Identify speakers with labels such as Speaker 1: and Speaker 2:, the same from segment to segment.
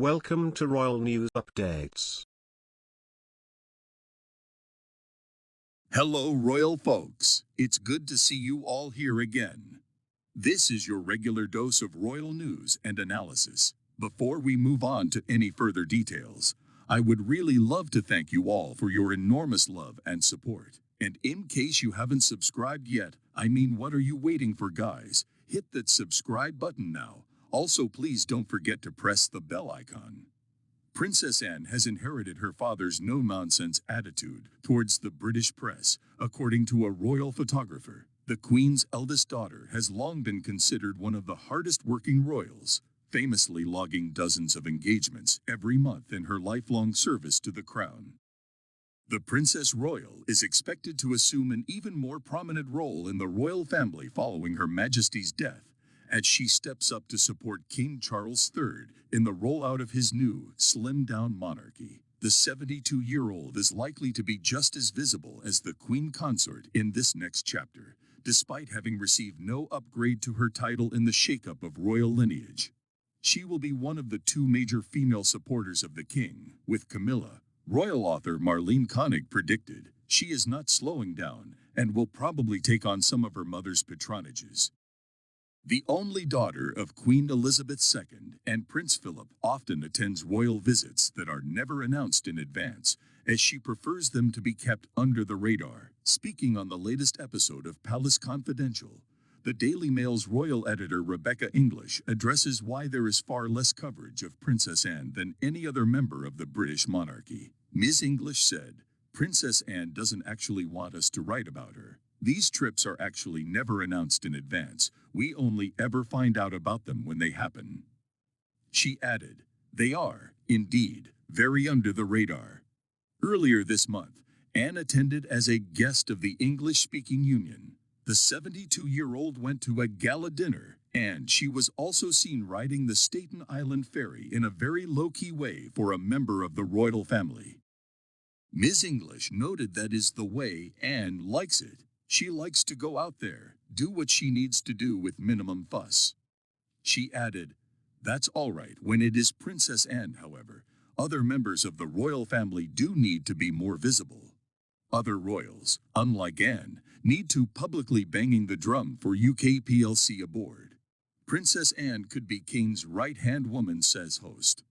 Speaker 1: Welcome to Royal News Updates.
Speaker 2: Hello, royal folks. It's good to see you all here again. This is your regular dose of royal news and analysis. Before we move on to any further details, I would really love to thank you all for your enormous love and support. And in case you haven't subscribed yet, what are you waiting for, guys? Hit that subscribe button now. Also, please don't forget to press the bell icon. Princess Anne has inherited her father's no-nonsense attitude towards the British press, according to a royal photographer. The Queen's eldest daughter has long been considered one of the hardest-working royals, famously logging dozens of engagements every month in her lifelong service to the crown. The Princess Royal is expected to assume an even more prominent role in the royal family following Her Majesty's death, as she steps up to support King Charles III in the rollout of his new, slimmed-down monarchy. The 72-year-old is likely to be just as visible as the Queen Consort in this next chapter, despite having received no upgrade to her title in the shakeup of royal lineage. She will be one of the two major female supporters of the king, with Camilla. Royal author Marlene Koenig predicted she is not slowing down and will probably take on some of her mother's patronages. The only daughter of Queen Elizabeth II and Prince Philip often attends royal visits that are never announced in advance, as she prefers them to be kept under the radar. Speaking on the latest episode of Palace Confidential, the Daily Mail's royal editor Rebecca English addresses why there is far less coverage of Princess Anne than any other member of the British monarchy. Ms. English said, "Princess Anne doesn't actually want us to write about her. These trips are actually never announced in advance. We only ever find out about them when they happen." She added, "They are, indeed, very under the radar." Earlier this month, Anne attended as a guest of the English-speaking Union. The 72-year-old went to a gala dinner, and she was also seen riding the Staten Island ferry in a very low-key way for a member of the royal family. Ms. English noted that is the way Anne likes it. She likes to go out there, do what she needs to do with minimum fuss. She added, "That's all right when it is Princess Anne, however. Other members of the royal family do need to be more visible. Other royals, unlike Anne, need to publicly banging the drum for UK PLC aboard. Princess Anne could be King's right-hand woman," says host.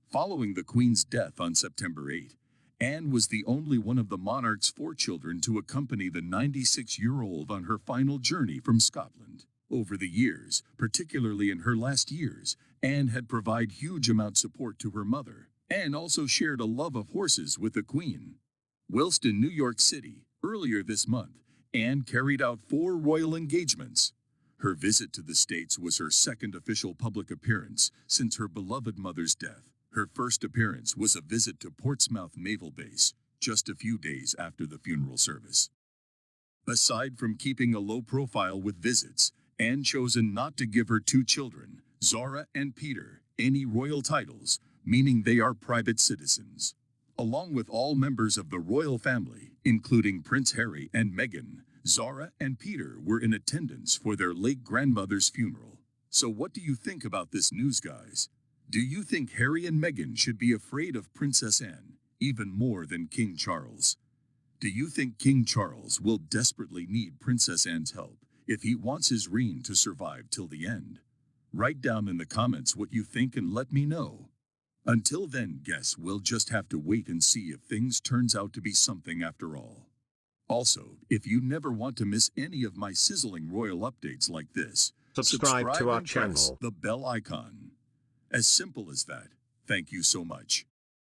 Speaker 2: Following the Queen's death on September 8, Anne was the only one of the monarch's 4 children to accompany the 96-year-old on her final journey from Scotland. Over the years, particularly in her last years, Anne had provided huge amount support to her mother. Anne also shared a love of horses with the Queen. Whilst in New York City, earlier this month, Anne carried out 4 royal engagements. Her visit to the States was her second official public appearance since her beloved mother's death. Her first appearance was a visit to Portsmouth Naval Base, just a few days after the funeral service. Aside from keeping a low profile with visits, Anne chosen not to give her 2 children, Zara and Peter, any royal titles, meaning they are private citizens. Along with all members of the royal family, including Prince Harry and Meghan, Zara and Peter were in attendance for their late grandmother's funeral. So what do you think about this news, guys? Do you think Harry and Meghan should be afraid of Princess Anne, even more than King Charles? Do you think King Charles will desperately need Princess Anne's help if he wants his reign to survive till the end? Write down in the comments what you think and let me know. Until then, guess we'll just have to wait and see if things turns out to be something after all. Also, if you never want to miss any of my sizzling royal updates like this,
Speaker 1: Subscribe to our
Speaker 2: and press
Speaker 1: channel.
Speaker 2: the bell icon. As simple as that. Thank you so much.